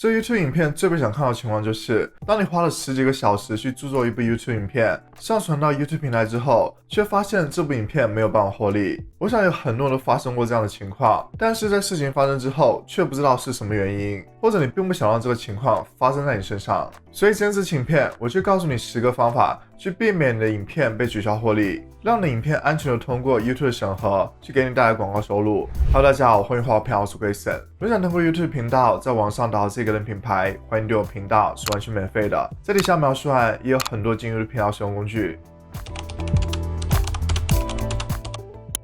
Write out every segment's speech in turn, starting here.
这 YouTube 影片最不想看到的情况就是，当你花了10几个小时去制作一部 YouTube 影片，上传到 YouTube 平台之后，却发现这部影片没有办法获利。我想有很多人都发生过这样的情况，但是在事情发生之后，却不知道是什么原因，或者你并不想让这个情况发生在你身上。所以今天这期影片，我就告诉你10个方法，去避免你的影片被取消获利，让你的影片安全的通过 YouTube 的审核，去给你带来广告收入。Hello， 大家好，欢迎回到我频道，我是 Grayson。如果想通过 YouTube 频道在网上打造自己个人品牌，欢迎订阅我频道，是完全免费的。在底下描述栏也有很多进入频道使用工具。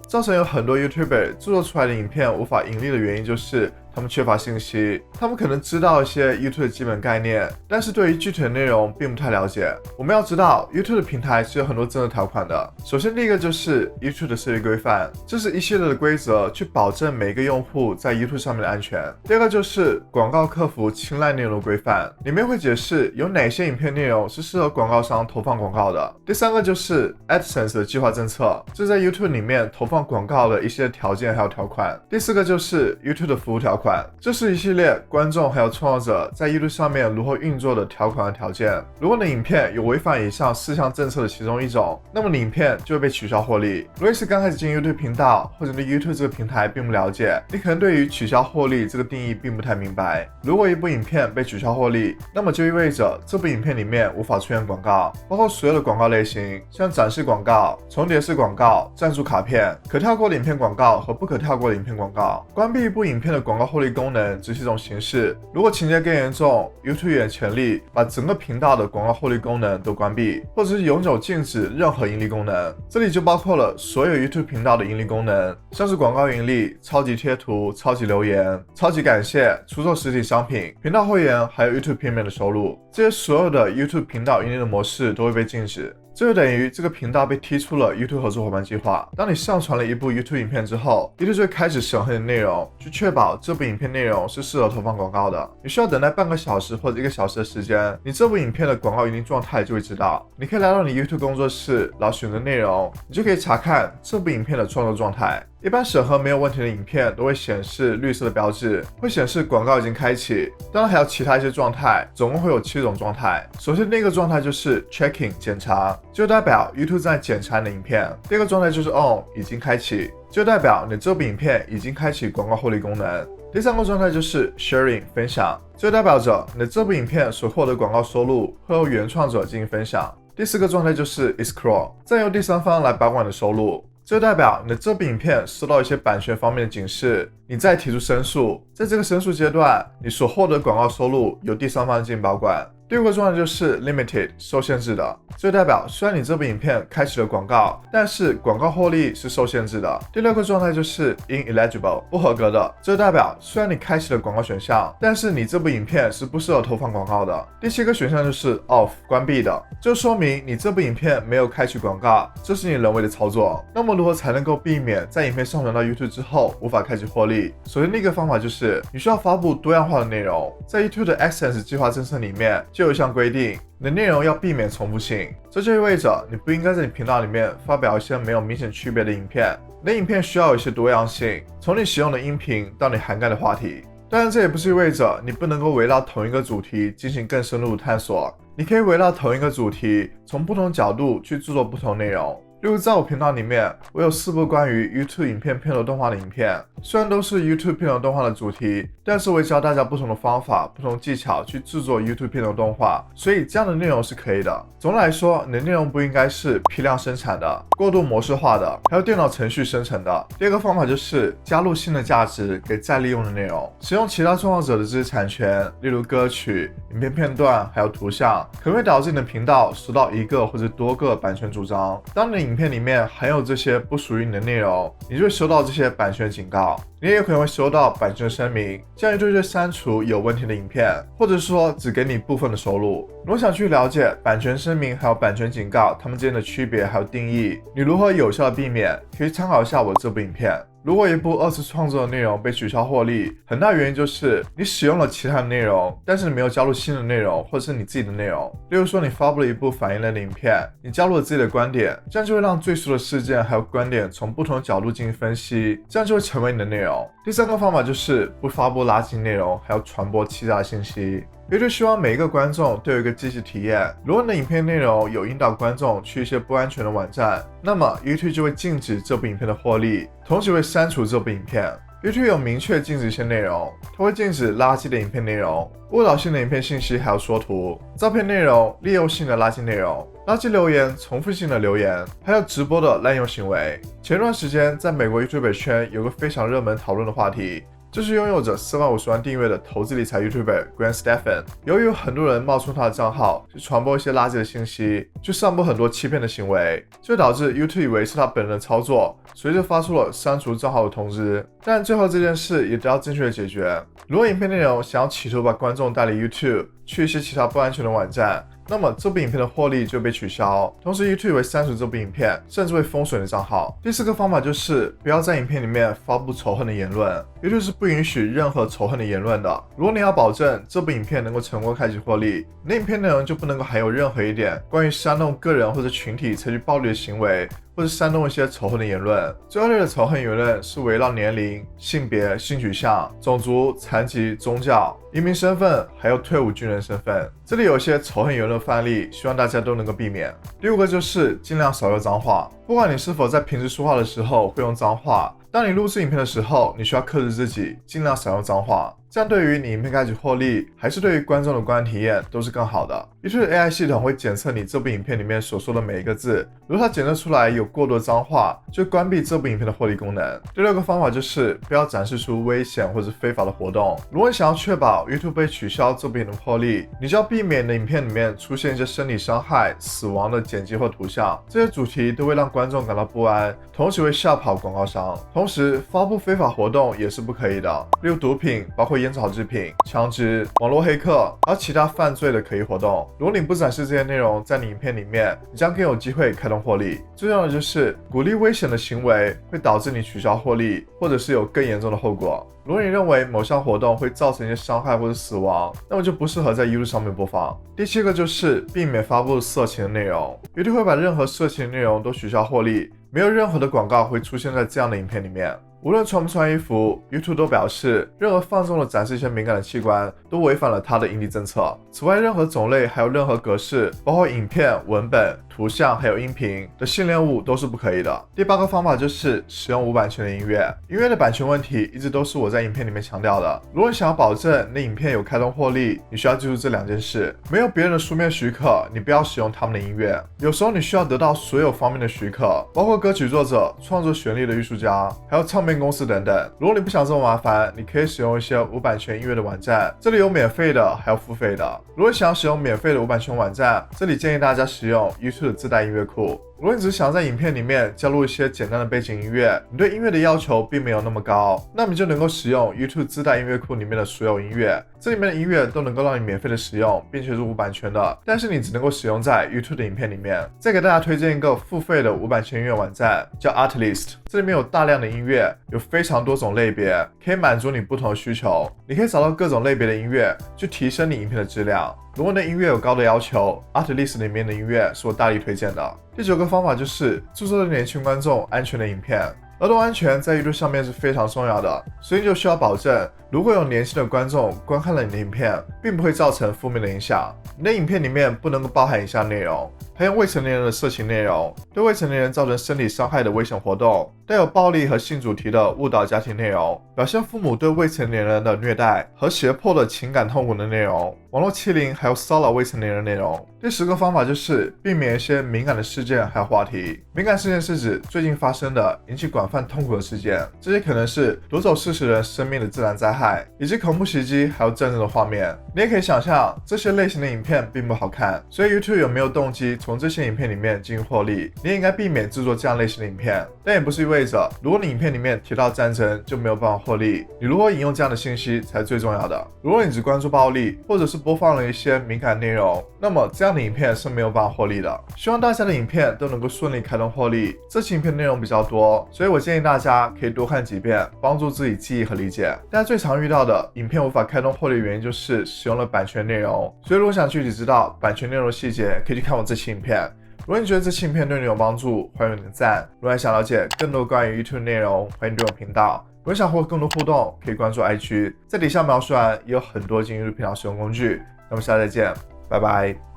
造成有很多 YouTuber 制作出来的影片无法盈利的原因就是他们缺乏信息，他们可能知道一些 YouTube 的基本概念，但是对于具体的内容并不太了解。我们要知道 YouTube 的平台是有很多增值条款的。首先第一个就是 YouTube 的设立规范，这是一系列的规则去保证每个用户在 YouTube 上面的安全。第二个就是广告客服青睐内容的规范，里面会解释有哪些影片内容是适合广告商投放广告的。第三个就是 AdSense 的计划政策，这是在 YouTube 里面投放广告的一些条件还有条款。第四个就是 YouTube 的服务条款，这是一系列观众还有创作者在 YouTube 上面如何运作的条款和条件。如果你的影片有违反以上4项政策的其中一种，那么你影片就会被取消获利。如果是刚开始进 YouTube 频道，或者对 YouTube 这个平台并不了解，你可能对于取消获利这个定义并不太明白。如果一部影片被取消获利，那么就意味着这部影片里面无法出现广告，包括所有的广告类型，像展示广告、重叠式广告、赞助卡片、可跳过的影片广告和不可跳过的影片广告。关闭一部影片的广告获利功能只是一种形式，如果情节更严重， YouTube 有权利把整个频道的广告获利功能都关闭，或者是永久禁止任何盈利功能。这里就包括了所有 YouTube 频道的盈利功能，像是广告盈利、超级贴图、超级留言、超级感谢、出售实体商品、频道会员，还有 YouTube Premium 的收入。这些所有的 YouTube 频道盈利的模式都会被禁止。这就等于这个频道被踢出了 YouTube 合作伙伴计划。当你上传了一部 YouTube 影片之后， YouTube 就会开始审核你的内容，去确保这部影片内容是适合投放广告的。你需要等待半个小时或者1个小时的时间，你这部影片的广告盈利状态就会知道。你可以来到你 YouTube 工作室，然后选择内容，你就可以查看这部影片的创作状态。一般审核没有问题的影片都会显示绿色的标志，会显示广告已经开启。当然还有其他一些状态，总共会有7种状态。首先第一个状态就是 checking 检查，就代表 YouTube 在检查你的影片。第二个状态就是 on 已经开启，就代表你这部影片已经开启广告获利功能。第三个状态就是 sharing 分享，就代表着你的这部影片所获得广告收入会由原创者进行分享。第四个状态就是 escrow， 再由第三方来保管你的收入，这代表你的这部影片收到一些版权方面的警示，你再提出申诉，在这个申诉阶段，你所获得广告收入由第三方进行保管。第五个状态就是 limited 受限制的，这代表虽然你这部影片开启了广告，但是广告获利是受限制的。第六个状态就是 ineligible 不合格的，这代表虽然你开启了广告选项，但是你这部影片是不适合投放广告的。第七个选项就是 off 关闭的，这说明你这部影片没有开启广告，这是你人为的操作。那么如何才能够避免在影片上传到 YouTube 之后无法开启获利？首先第一个方法就是你需要发布多样化的内容，在 YouTube 的 AdSense 计划政策里面就有一项规定，你的内容要避免重复性，这就意味着你不应该在你频道里面发表一些没有明显区别的影片，你的影片需要有一些多样性，从你使用的音频到你涵盖的话题。当然这也不是意味着你不能够围绕同一个主题进行更深入的探索，你可以围绕同一个主题从不同角度去制作不同内容。例如在我频道里面，我有4部关于 YouTube 影片片头动画的影片，虽然都是 YouTube 片头动画的主题，但是我会教大家不同的方法、不同技巧去制作 YouTube 片头动画，所以这样的内容是可以的。总的来说，你的内容不应该是批量生产的、过度模式化的，还有电脑程序生成的。第二个方法就是加入新的价值给再利用的内容，使用其他创作者的知识产权，例如歌曲、影片片段还有图像，可能会导致你的频道收到1个或者多个版权主张。当你的影片里面含有这些不属于你的内容，你就会收到这些版权警告，你也有可能会收到版权声明，这样就会删除有问题的影片，或者说只给你部分的收入。如果想去了解版权声明还有版权警告它们之间的区别还有定义，你如何有效的避免，可以参考一下我这部影片。如果一部二次创作的内容被取消获利，很大原因就是你使用了其他的内容，但是你没有加入新的内容或者是你自己的内容。例如说你发布了一部反应类的影片，你加入了自己的观点，这样就会让最初的事件还有观点从不同的角度进行分析，这样就会成为你的内容。第三个方法就是不发布垃圾内容，还要传播欺诈的信息。YouTube 希望每一个观众都有一个积极体验。如果你的影片内容有引导观众去一些不安全的网站，那么 YouTube 就会禁止这部影片的获利，同时会删除这部影片。YouTube 有明确禁止一些内容，它会禁止垃圾的影片内容、误导性的影片信息，还有缩图、照片内容、利诱性的垃圾内容、垃圾留言、重复性的留言，还有直播的滥用行为。前段时间在美国 YouTube 圈有个非常热门讨论的话题，就是拥有着450万订阅的投资理财 YouTuber Grant Stephan， 由于有很多人冒充他的账号去传播一些垃圾的信息，去散布很多欺骗的行为，就导致 YouTube 以为是他本人的操作，所以就发出了删除账号的通知。但最后这件事也得到正确的解决。如果影片内容想要企图把观众带离 YouTube 去一些其他不安全的网站，那么这部影片的获利就被取消，同时 YouTube 会删除这部影片，甚至会封锁你的账号。第四个方法就是不要在影片里面发布仇恨的言论。YouTube 是不允许任何仇恨的言论的。如果你要保证这部影片能够成功开启获利，你的影片内容就不能够含有任何一点关于煽动个人或者群体采取暴力的行为，或者煽动一些仇恨的言论。最恶劣的仇恨言论是围绕年龄、性别、性取向、种族、残疾、宗教、移民身份，还有退伍军人身份。这里有一些仇恨言论范例，希望大家都能够避免。第五个就是尽量少用脏话。不管你是否在平时说话的时候会用脏话，当你录制影片的时候，你需要克制自己，尽量少用脏话。这样对于你影片开启获利，还是对于观众的观看体验都是更好的。YouTube AI 系统会检测你这部影片里面所说的每一个字，如果它检测出来有过多的脏话，就会关闭这部影片的获利功能。第六个方法就是不要展示出危险或者非法的活动。如果你想要确保 YouTube 被取消这部影片的获利，你就要避免你的影片里面出现一些身体伤害、死亡的剪辑或图像，这些主题都会让观众感到不安，同时会吓跑广告商。同时，发布非法活动也是不可以的，例如毒品，包括烟草制品、枪支、网络黑客，还有其他犯罪的可疑活动。如果你不展示这些内容在你影片里面，你将更有机会开动获利。最重要的就是鼓励危险的行为会导致你取消获利，或者是有更严重的后果。如果你认为某项活动会造成一些伤害或者死亡，那么就不适合在 YouTube 上面播放。第七个就是避免发布色情的内容。YouTube 会把任何色情的内容都取消获利，没有任何的广告会出现在这样的影片里面。无论穿不穿衣服 ，YouTube 都表示，任何放纵的展示一些敏感的器官，都违反了它的盈利政策。此外，任何种类还有任何格式，包括影片、文本、图像还有音频的性恋物都是不可以的。第八个方法就是使用无版权的音乐。音乐的版权问题一直都是我在影片里面强调的。如果你想要保证你的影片有开通获利，你需要记住这两件事：没有别人的书面许可，你不要使用他们的音乐。有时候你需要得到所有方面的许可，包括歌曲作者、创作旋律的艺术家，还有唱片公司等等。如果你不想这么麻烦，你可以使用一些无版权音乐的网站，这里有免费的，还有付费的。如果你想要使用免费的无版权网站，这里建议大家使用 YouTube 的自带音乐库。如果你只想在影片里面加入一些简单的背景音乐，你对音乐的要求并没有那么高，那么你就能够使用 YouTube 自带音乐库里面的所有音乐，这里面的音乐都能够让你免费的使用，并且是无版权的，但是你只能够使用在 YouTube 的影片里面。再给大家推荐一个付费的无版权音乐网站，叫 Artlist， 这里面有大量的音乐，有非常多种类别，可以满足你不同的需求。你可以找到各种类别的音乐，去提升你影片的质量。如果你的音乐有高的要求， Artlist 里面的音乐是我大力推荐的。第九个方法就是注重对年轻观众安全的影片。儿童安全在 YouTube 上面是非常重要的，所以你就需要保证，如果有年轻的观众观看了你的影片，并不会造成负面的影响。你的影片里面不能够包含以下内容：含有未成年人的色情内容，对未成年人造成身体伤害的危险活动，带有暴力和性主题的误导家庭内容，表现父母对未成年人的虐待和胁迫的情感痛苦的内容，网络欺凌还有骚扰未成年人的内容。第10个方法就是避免一些敏感的事件还有话题。敏感事件是指最近发生的引起广泛痛苦的事件，这些可能是夺走40人生命的自然灾害，以及恐怖袭击还有战争的画面。你也可以想象，这些类型的影片并不好看，所以 YouTube 有没有动机从这些影片里面进行获利，你也应该避免制作这样类型的影片。但也不是意味着如果你影片里面提到战争就没有办法获利，你如何引用这样的信息才是最重要的。如果你只关注暴力，或者是播放了一些敏感内容，那么这样的影片是没有办法获利的。希望大家的影片都能够顺利开通获利。这期影片内容比较多，所以我我建议大家可以多看几遍，帮助自己记忆和理解。大家最常遇到的影片无法开通破例原因就是使用了版权内容，所以如果想具体知道版权内容的细节，可以去看我这期影片。如果你觉得这期影片对你有帮助，欢迎点赞。如果还想了解更多关于 YouTube 内容，欢迎订阅我频道。如果想和我更多互动，可以关注 IG， 在底下描述栏也有很多进入 YouTube 频道使用工具。那我们下次再见，拜拜。